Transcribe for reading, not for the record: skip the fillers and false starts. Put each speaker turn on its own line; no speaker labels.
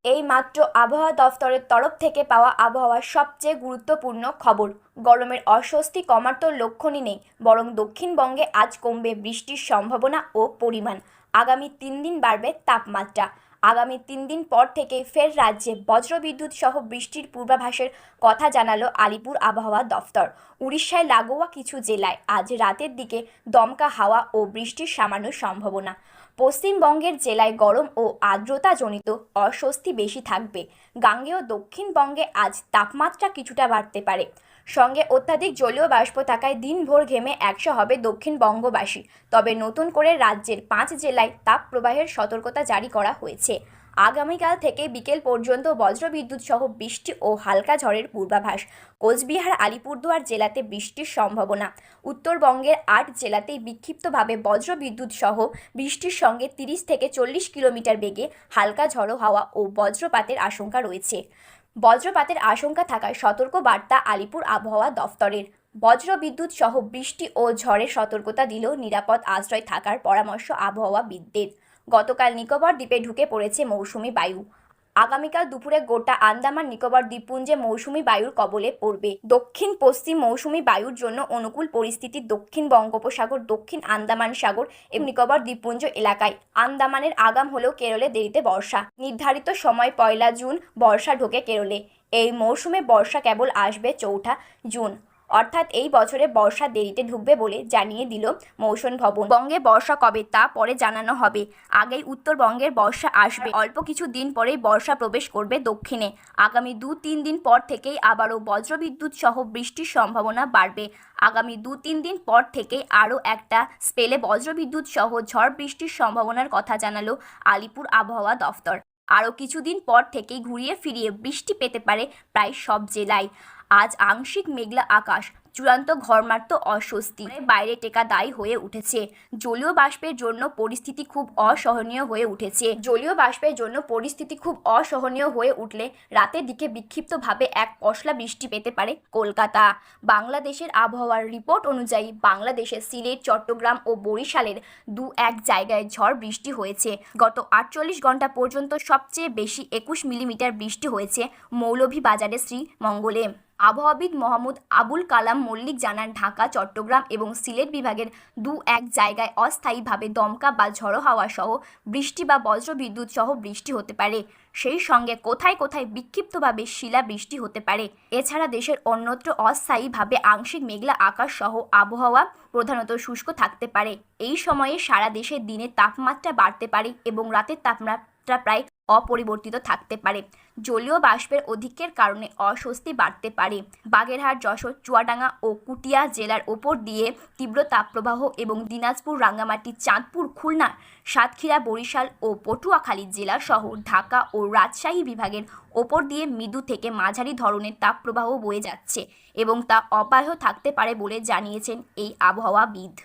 এই মাত্র আবহাওয়া দফতরের তরফ থেকে পাওয়া আবহাওয়ার সবচেয়ে গুরুত্বপূর্ণ খবর। গরমের অস্বস্তি কমার তো লক্ষণই নেই, বরং দক্ষিণবঙ্গে আজ কমবে বৃষ্টির সম্ভাবনা ও পরিমাণ। আগামী 3 দিন বাড়বে তাপমাত্রা। আগামী 3 দিন পর থেকে ফের রাজ্যে বজ্রবিদ্যুৎ সহ বৃষ্টির পূর্বাভাসের কথা জানালো আলিপুর আবহাওয়া দফতর। উড়িষ্যায় লাগোয়া কিছু জেলায় আজ রাতের দিকে দমকা হাওয়া ও বৃষ্টির সামান্য সম্ভাবনা। পশ্চিমবঙ্গের জেলায় গরম ও আর্দ্রতাজনিত অস্বস্তি বেশি থাকবে। গাঙ্গেয় দক্ষিণবঙ্গে আজ তাপমাত্রা কিছুটা বাড়তে পারে। সঙ্গে অত্যাধিক জলীয় বাষ্প থাকায় দিনভর ঘেমে একশো হবে দক্ষিণবঙ্গবাসী। তবে নতুন করে রাজ্যের 5 জেলায় তাপপ্রবাহের সতর্কতা জারি করা হয়েছে। আগামীকাল থেকে বিকেল পর্যন্ত বজ্রবিদ্যুৎ সহ বৃষ্টি ও হালকা ঝড়ের পূর্বাভাস। কোচবিহার, আলিপুরদুয়ার জেলাতে বৃষ্টির সম্ভাবনা। উত্তরবঙ্গের 8 জেলাতেই বিক্ষিপ্তভাবে বজ্রবিদ্যুৎ সহ বৃষ্টির সঙ্গে 30 থেকে 40 কিলোমিটার বেগে হালকা ঝড়ো হাওয়া ও বজ্রপাতের আশঙ্কা রয়েছে। বজ্রপাতের আশঙ্কা থাকায় সতর্ক বার্তা আলিপুর আবহাওয়া দফতরের। বজ্রবিদ্যুৎ সহ বৃষ্টি ও ঝড়ের সতর্কতা দিলেও নিরাপদ আশ্রয় থাকার পরামর্শ আবহাওয়াবিদদের। গতকাল নিকোবর দ্বীপে ঢুকে পড়েছে মৌসুমি বায়ু। আগামীকাল দুপুরে গোটা আন্দামান নিকোবর দ্বীপপুঞ্জে মৌসুমি বায়ুর কবলে পড়বে। দক্ষিণ পশ্চিম মৌসুমি বায়ুর জন্য অনুকূল পরিস্থিতি দক্ষিণ বঙ্গোপসাগর, দক্ষিণ আন্দামান সাগর এবং নিকোবর দ্বীপপুঞ্জ এলাকায়। আন্দামানের আগাম হলেও কেরলে দেরিতে বর্ষা। নির্ধারিত সময় 1 জুন বর্ষা ঢোকে কেরলে। এই মৌসুমে বর্ষা কেবল আসবে 4 জুন, অর্থাৎ এই বছরে বর্ষা দেরিতে ঢুকবে বলে জানিয়ে দিল মৌসুম ভবন। বঙ্গে বর্ষা কবে তা পরে জানানো হবে। আগেই উত্তরবঙ্গের বর্ষা আসবে। অল্প কিছু দিন পরেই বর্ষা প্রবেশ করবে দক্ষিণে। আগামী 2-3 দিন পর থেকেই আবারও বজ্রবিদ্যুৎ সহ বৃষ্টির সম্ভাবনা বাড়বে। আগামী 2-3 দিন পর থেকেই আরও একটা স্পেলে বজ্রবিদ্যুৎ সহ ঝড় বৃষ্টির সম্ভাবনার কথা জানালো আলিপুর আবহাওয়া দফতর। আরও কিছুদিন পর থেকেই ঘুরিয়ে ফিরিয়ে বৃষ্টি পেতে পারে প্রায় সব জেলায়। আজ আংশিক মেঘলা আকাশ, চূড়ান্ত ঘরমাক্ত অস্বস্তি বাইরে টেকা দায়ী হয়ে উঠেছে। জলীয় বাষ্পের জন্য পরিস্থিতি খুব অসহনীয় হয়ে উঠেছে। জলীয় বাষ্পের জন্য পরিস্থিতি খুব অসহনীয় হয়ে উঠলে রাতের দিকে বিক্ষিপ্তভাবে এক পশলা বৃষ্টি পেতে পারে কলকাতা। বাংলাদেশের আবহাওয়ার রিপোর্ট অনুযায়ী বাংলাদেশের সিলেট, চট্টগ্রাম ও বরিশালের 2-1 জায়গায় ঝড় বৃষ্টি হয়েছে। গত 48 ঘন্টা পর্যন্ত সবচেয়ে বেশি 21 মিলিমিটার বৃষ্টি হয়েছে মৌলভীবাজারের শ্রীমঙ্গলে। আবহাওয়াবিদ মোহাম্মদ আবুল কালাম মল্লিক জানান, ঢাকা, চট্টগ্রাম এবং সিলেট বিভাগের 2-1 জায়গায় অস্থায়ীভাবে দমকা বা ঝড়ো হাওয়া সহ বৃষ্টি বা বজ্রবিদ্যুৎ সহ বৃষ্টি হতে পারে। সেই সঙ্গে কোথায় কোথায় বিক্ষিপ্তভাবে শিলা বৃষ্টি হতে পারে। এছাড়া দেশের অন্যত্র অস্থায়ীভাবে আংশিক মেঘলা আকাশ সহ আবহাওয়া প্রধানত শুষ্ক থাকতে পারে। এই সময়ে সারা দেশে দিনের তাপমাত্রা বাড়তে পারে এবং রাতের তাপমাত্রা প্রায় অপরিবর্তিত থাকতে পারে। জলীয় বাষ্পের অধিক্যের কারণে অস্বস্তি বাড়তে পারে। বাগেরহাট, যশোর, চুয়াডাঙ্গা ও কুটিয়া জেলার ওপর দিয়ে তীব্র তাপপ্রবাহ এবং দিনাজপুর, রাঙ্গামাটি, চাঁদপুর, খুলনা, সাতক্ষীরা, বরিশাল ও পটুয়াখালী জেলা সহ ঢাকা ও রাজশাহী বিভাগের ওপর দিয়ে মৃদু থেকে মাঝারি ধরনের তাপপ্রবাহ বয়ে যাচ্ছে এবং তা অব্যাহত থাকতে পারে বলে জানিয়েছেন এই আবহাওয়াবিদ।